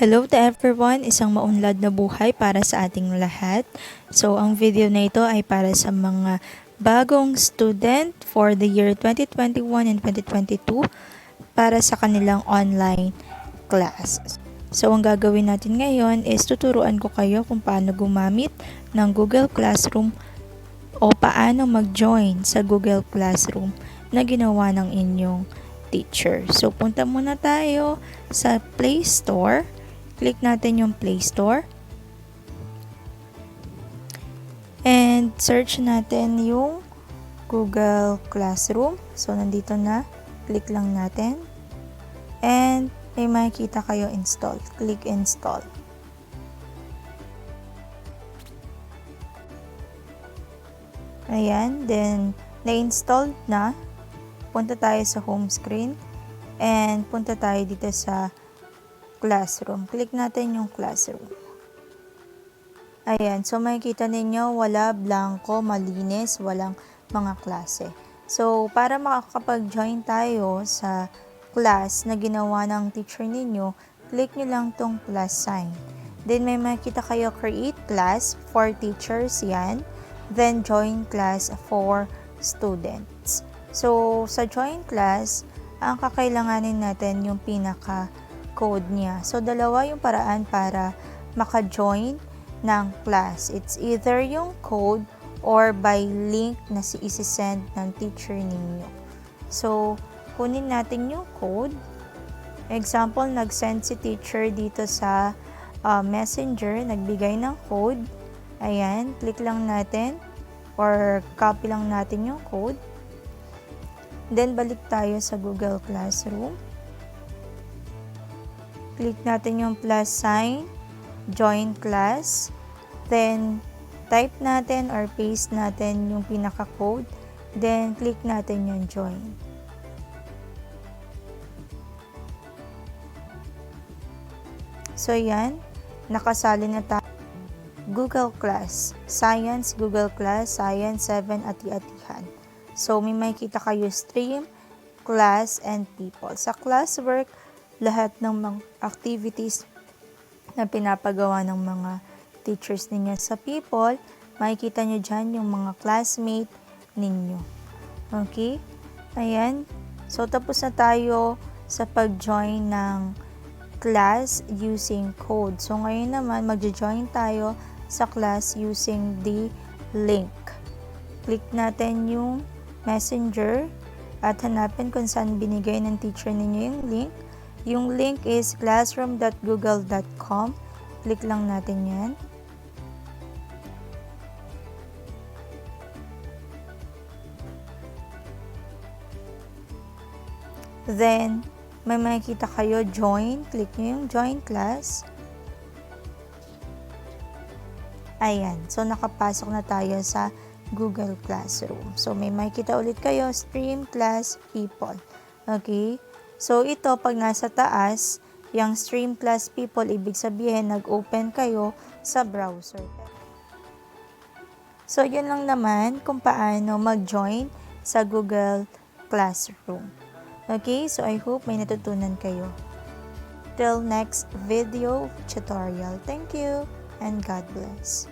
Hello to everyone! Isang maunlad na buhay para sa ating lahat. So, ang video na ito ay para sa mga bagong student for the year 2021 and 2022 para sa kanilang online class. So, ang gagawin natin ngayon is tuturuan ko kayo kung paano gumamit ng Google Classroom o paano mag-join sa Google Classroom na ginawa ng inyong teacher. So, punta muna tayo sa Play Store. Click natin yung Play Store. And search natin yung Google Classroom. So, nandito na. Click lang natin. And may makikita kayo install. Click install. Ayan. Then, na-installed na. Punta tayo sa home screen. And punta tayo dito sa Classroom. Click natin yung Classroom. Ayan. So, makikita ninyo, wala, blanco, malinis, walang mga klase. So, para makakapag-join tayo sa class na ginawa ng teacher ninyo, click nyo lang tong plus sign. Then, may makikita kayo, create class for teachers, yan. Then, join class for students. So, sa join class, ang kakailanganin natin yung pinaka-code niya. So, dalawa yung paraan para maka-join ng class. It's either yung code or by link na isi-send ng teacher ninyo. So, kunin natin yung code. Example, nag-send si teacher dito sa messenger, nagbigay ng code. Ayan, click lang natin or copy lang natin yung code. Then, balik tayo sa Google Classroom. Click natin yung plus sign, join class. Then, type natin or paste natin yung pinaka-code. Then, click natin yung join. So, yan. Nakasali na tayo. Google Class. Science, Google Class, Science 7 ati-atihan. So, may makikita kayo stream, class, and people. Sa classwork, lahat ng mga activities na pinapagawa ng mga teachers ninyo. Sa people, makikita nyo dyan yung mga classmate ninyo. Okay? Ayan. So, tapos na tayo sa pag-join ng class using code. So, ngayon naman, mag-join tayo sa class using the link. Click natin yung messenger at hanapin kung saan binigay ng teacher ninyo yung link. Yung link is classroom.google.com. Click lang natin yan. Then, may makikita kayo join. Click nyo yung join class. Ayan. So, nakapasok na tayo sa Google Classroom. So, may makikita ulit kayo, stream, class, people. Okay? So, ito, pag nasa taas, yung stream, class, people, ibig sabihin, nag-open kayo sa browser. So, yun lang naman kung paano mag-join sa Google Classroom. Okay? So, I hope may natutunan kayo. Till next video tutorial. Thank you and God bless.